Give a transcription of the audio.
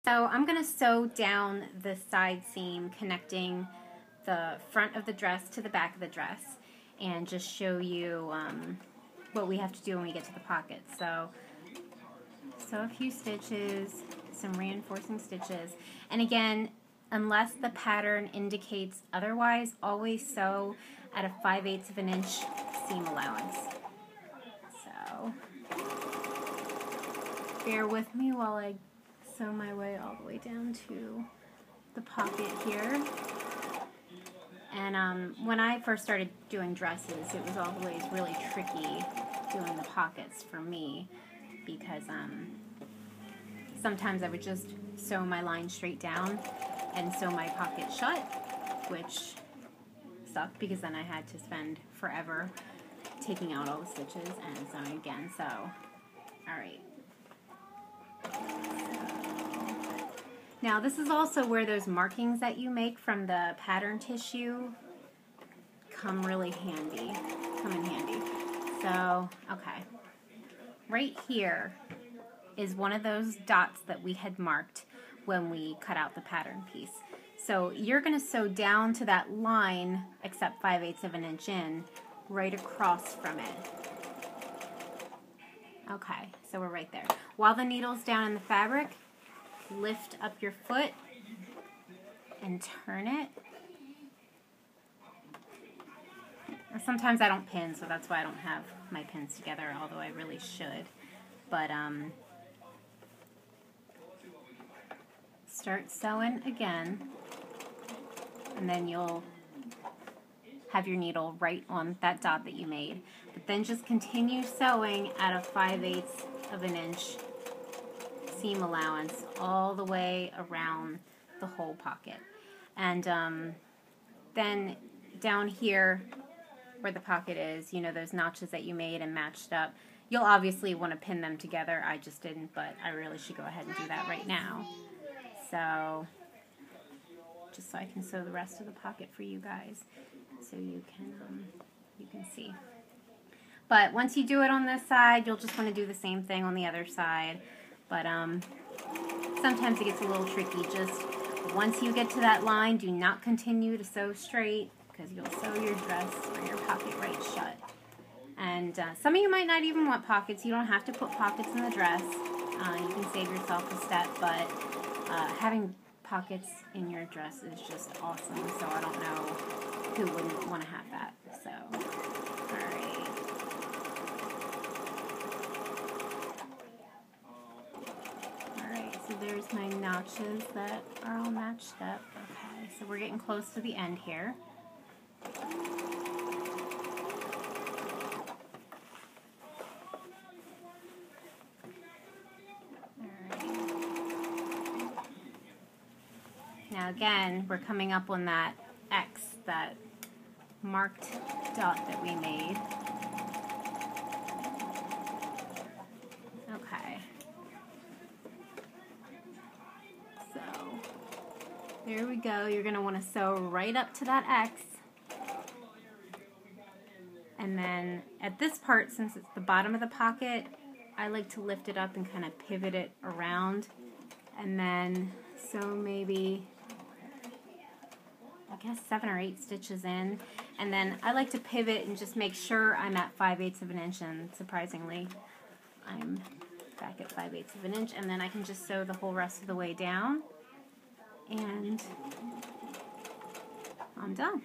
So I'm going to sew down the side seam connecting the front of the dress to the back of the dress and just show you what we have to do when we get to the pocket. So sew a few stitches, some reinforcing stitches, and again, unless the pattern indicates otherwise, always sew at a 5/8 of an inch seam allowance. So bear with me while I sew my way all the way down to the pocket here. And when I first started doing dresses, it was always really tricky doing the pockets for me because sometimes I would just sew my line straight down and sew my pocket shut, which sucked because then I had to spend forever taking out all the stitches and sewing again. So, alright. Now this is also where those markings that you make from the pattern tissue come in handy. So, okay. Right here is one of those dots that we had marked when we cut out the pattern piece. So you're going to sew down to that line, except 5/8 of an inch in, right across from it. Okay, so we're right there. While the needle's down in the fabric, lift up your foot and turn it. Sometimes I don't pin, so that's why I don't have my pins together, although I really should. But start sewing again, and then you'll have your needle right on that dot that you made. But then just continue sewing at a 5/8 of an inch seam allowance all the way around the whole pocket. And then down here where the pocket is, you know, those notches that you made and matched up, you'll obviously want to pin them together. I just didn't, but I really should go ahead and do that right now. So, just so I can sew the rest of the pocket for you guys so you can see. But once you do it on this side, you'll just want to do the same thing on the other side. But sometimes it gets a little tricky. Just once you get to that line, do not continue to sew straight because you'll sew your dress or your pocket right shut. And some of you might not even want pockets. You don't have to put pockets in the dress. You can save yourself a step, but having pockets in your dress is just awesome. So I don't know who wouldn't want to have that. So, alright. So there's my notches that are all matched up. Okay, so we're getting close to the end here. Now again, we're coming up on that X, that marked dot that we made. Okay. So, there we go. You're going to want to sew right up to that X. And then at this part, since it's the bottom of the pocket, I like to lift it up and kind of pivot it around. And then sew maybe, I guess 7 or 8 stitches in, and then I like to pivot and just make sure I'm at 5/8 of an inch, and surprisingly I'm back at 5/8 of an inch, and then I can just sew the whole rest of the way down and I'm done.